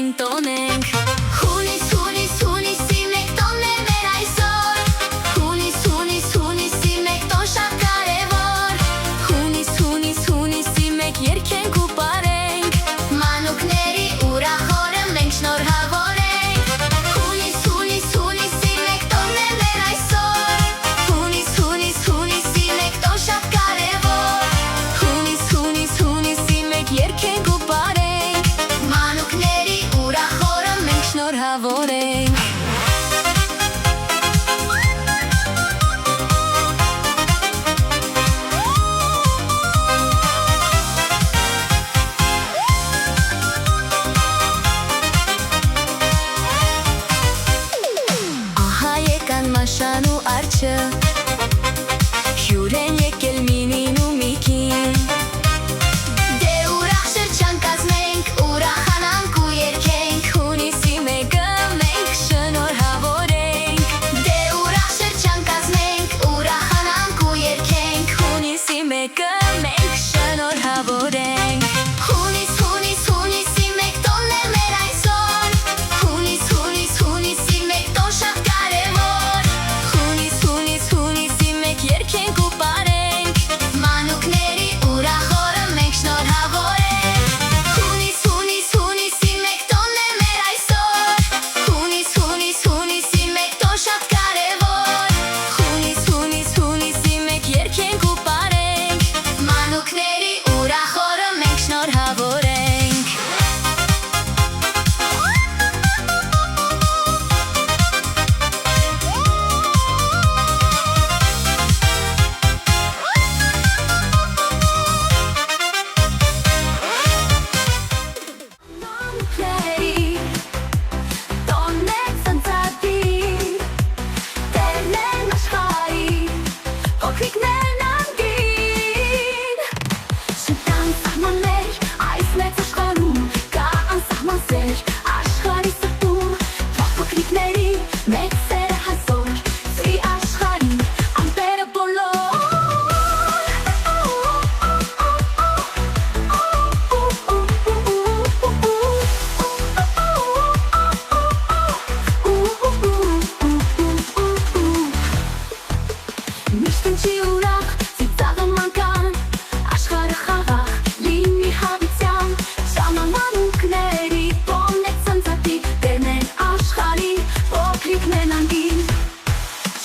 հունիսին տոնենք Հունիս, հունիս, հունիսի մեկ տոնն է մեր այսօր Հունիս, հունիս, հունիսի մեկ տոն շատ կարևոր Հունիս, հունիս, հունիսի մեկ երգենք ու պարենք Մանուկների ուրախ օրը մենք շնորհավոր ենք Հունիս, հունիս, հունիսի մեկ տոնն է մեր այսօր Հունիս, հունիս, հունիսի մեկ տոն շատ կարևոր Հունիս, հունիս, հունիսի մեկ երգենք ու պարենք Մանուկների ուրախ օրը մենք շնորհավոր ենք Ահա եկան Մաշան ու Արջը Հյուր են եկել Մինին ու Միկին Դե ուրախ շրջան կազմենք, ուրախանանք ու երգենք Հունիսի մեկը մենք շնորհավոր ենք Դե ուրախ շրջան կազմենք, ուրախանանք ու երգենք Հունիսի մեկը մենք շնորհավոր ենք Հունիս, հունիս, հունիսի մեկ տոնն է մեր այսօր Հունիս, հունիս, հունիսի մեկ տոն շատ կարևոր Հունիս, հունիս, հունիսի մեկ երգենք ու պարենք Մանուկների ուրախ օրը մենք շնորհավոր ենք Հունիս, հունիս, հունիսի մեկ տոնն է մեր այսօր Հունիս, հունիս, հունիսի մեկ տոն շատ կարևոր Հունիս, հունիս, հունիսի մեկ երգենք ու պարենք Մանուկների ուրախ օրը մենք շնորհավոր ենք Մանուկների տոնն է ցանցադիր Տերն են աշխարհի Փոքրիկներն անգին Չկան սահմաններ այս մեծ աշխարհում Կա անսահման սեր աշխարհի սրտում Թող փոքրիկների մեծ սերը հասոր Սրի աշխարհին ամպերը բոլոր Միշտ ընչի ուրախ, ծիծաղը մանկան Աշխարհը խաղաղ, լինի հավիտյան Շաման մանուկների տոնն է ցանցադիր Տերն են աշխարհի, փոքրիկներն անգին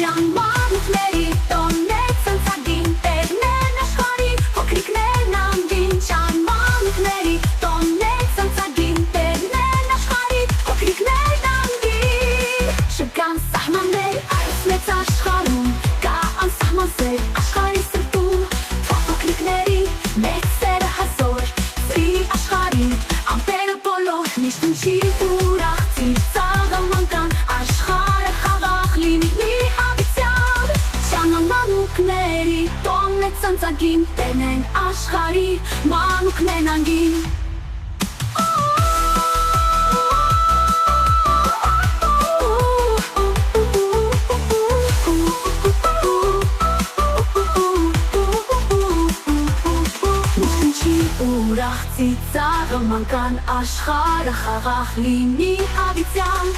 Ջան մանուկների տոնն է ցանցադիր Տերն են աշխարհի, փոքրիկներն անգին Ջան մանուկների տոնն է ցանցադիր Տերն են աշխարհի, փոքրիկներն անգին Չկան սահմաններ այս մեծ աշխարհում Կա անսահման սեր աշխարհի սրտում Թող փոքրիկների մեծ սերը հասոր Սրի աշխարհին ամպերը բոլոր Միշտ ընչի ուրախ ծիծաղը մանկան Աշխարհը խաղաղ լինի մի հավիտյան Շանան մանուկների տոնն է ցանցագին Տերն են աշխարհի մանուկներն անգին Ուրախ ծիծաղը մանկան աշխարհը խաղաղ լինի հավիտյան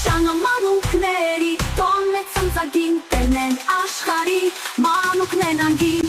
Շանան մանուկների տոնն է ցանցագին Տերն են աշխարհի մանուկներն անգին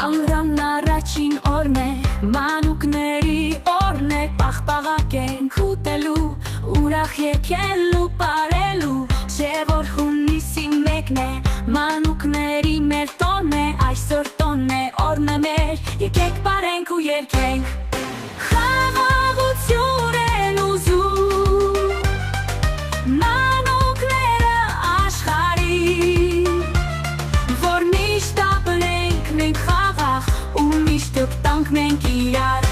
Ամռան առաջին օրն է, մանուկների օրն է Պաղպաղակենք ուտելու, ուրախ եկելու, պարելու Չէ որ հունիսի մեկն է, մանուկների մեր տոնն է Այսօր տոնն է, օրն է մեր, եկեք պարենք ու երգենք Խաղաղություն են ուզում Մանուկները աշխարհի Որ միշտ ապրենք մենք խաղաղ Ու միշտ տանք մենք իրար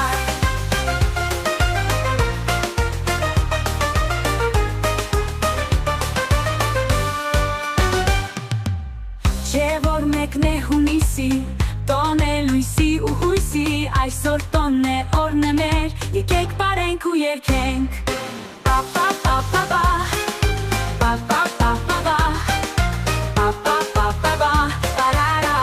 իրար Չէ որ մեկն է հունիսի Տոն է լույսի ու հույսի Այսօր տոնն է օրն է մեր Եկեք բարենք ու երգենք Պա պա պա պա պա Պա պա պա պա պա Պա պա պա պա պա Պարարա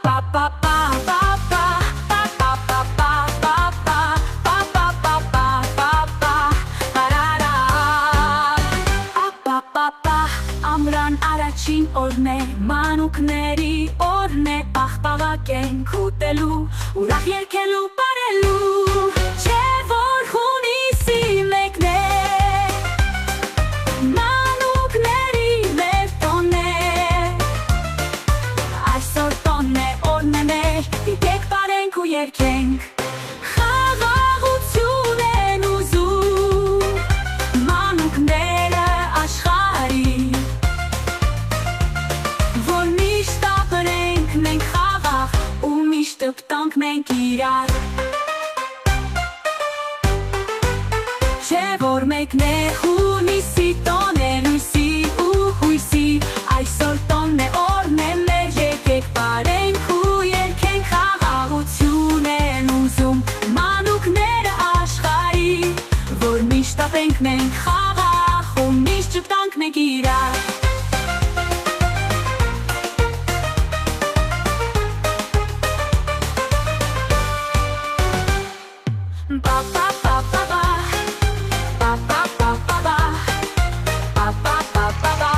Պա պա պա պա պա Պա պա պա պա պա պա Պա պա պա պա պա պա Պարարա Պա պա պա Ամրան առաջին օրն է Մանուկների օրն է Աղբաղակենք ուտելու Ուրախ երգելու բարելու Չէ որ հունիսի մեկն է Մանուկների մեր տոնն է Այսօր տոնն է օրն է մեր Եկեք բարենք ու երգենք Խաղաղություն են ուզում Մանուկները աշխարհի Որ միշտ ապրենք մենք խաղաղ ու միշտ տպտանք մենք իրար Չէ որ մեկն է հունիսի տոն է լույսի ու հույսի Այսօր տոնն է օրն է մեր եկեք բարենք ու երգենք խաղաղություն են ուզում Մանուկները աշխարհի Որ միշտ ապրենք մենք խաղաղ ու միշտ ճպտանք մենք իրար Ba ba ba ba ba Ba ba ba ba ba Ba ba ba ba ba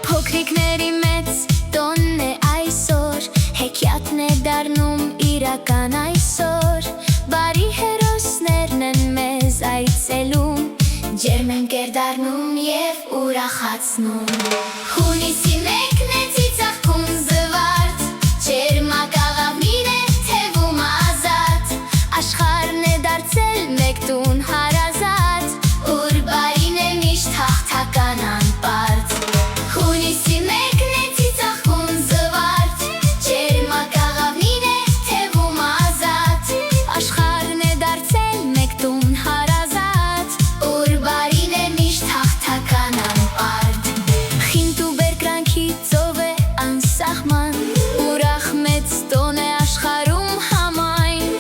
Փոքրիկների մեծ տոնն է այսօր Հեքիաթն է դառնում իրական այսօր Բարի հերոսներն են մեզ այցելում Ջերմ են կերդառնում և ուրախացնում Հունիսի մեկն է ծիծաղում զվարթ Ջերմակաղավնին է թևում ազատ Աշխարհն է դարձել մեկ տուն հարազատ Ուր բարին է միշտ հաղթական անպարտ Հունիսի մեկն է ծիծաղում զվարթ Ջերմակաղավնին է թևում ազատ Աշխարհն է դարձել մեկ տուն հարազատ Ուր բարին է միշտ հաղթական անպարտ Խինտ ու բերկրանքի ծով է անսահման Ուրախ մեծ տոն է աշխարհում համայն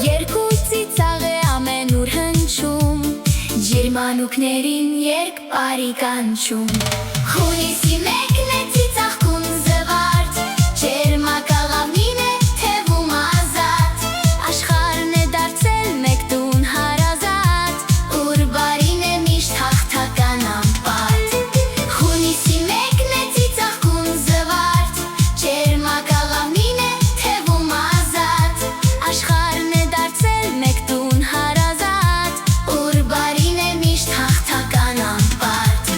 Երգ ու ծիծաղ է ամենուր հնչում Ջերմանուկներին երգ բարի կանչում Հունիսի մեկն է ծիծաղում զվարթ Ջերմակաղավնին է թևում ազատ Աշխարհն է դարձել մեկ տուն հարազատ Ուր բարին է միշտ հաղթական անպարտ Հունիսի մեկն է ծիծաղում զվարթ Ջերմակաղավնին է թևում ազատ Աշխարհն է դարձել մեկ տուն հարազատ Ուր բարին է միշտ հաղթական անպարտ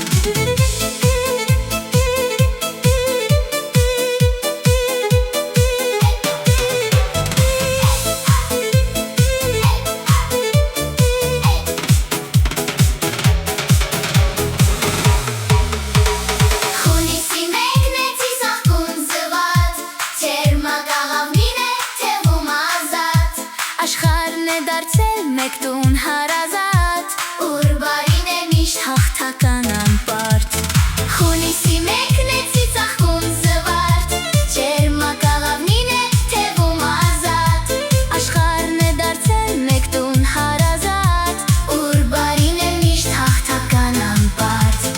Հունիսի մեկն է ծիծաղում զվարթ Ջերմակաղավնին է թևում ազատ Աշխարհն է դարձել մեկ տուն հարազատ Ուր բարին է միշտ հաղթական անպարտ Հունիսի մեկն է ծիծաղում զվարթ Ջերմակաղավնին է թևում ազատ Աշխարհն է դարձել մեկ տուն հարազատ Ուր բարին է միշտ հաղթական անպարտ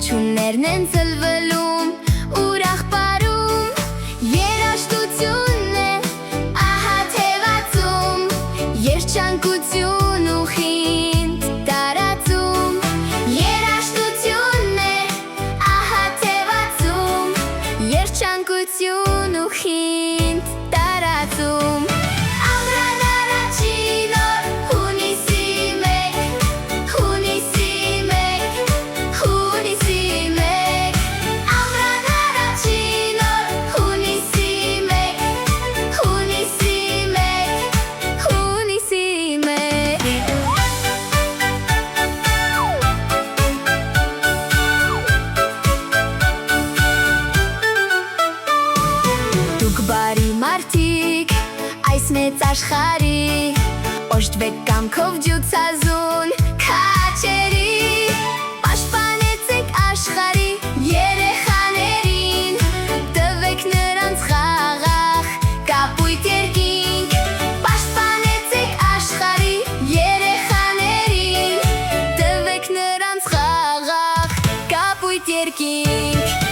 Ողջուններն են ծլվելում ուրախ բարում Երաժշտությունն է ահա թևածում Երջանկություն ու խինդ տարածում Երաժշտությունն է ահա թևածում Երջանկություն ու խինդ տարածում Ամռան առաջին օր հունիսի մեկ Հունիսի մեկ Հունիսի մեկ Ամռան առաջին օր հունիսի մեկ Հունիսի մեկ Հունիսի մեկ Դուք բարի մարդիկ այս մեծ աշխարհի Օժտվեք կամքով ջուցազուն քաչերի Պաշտպանեցեք աշխարհի երեխաներին Տվեք նրանց խաղաղ կապույտ երկինք Պաշտպանեցեք աշխարհի երեխաներին Տվեք նրանց խաղաղ կապույտ երկինք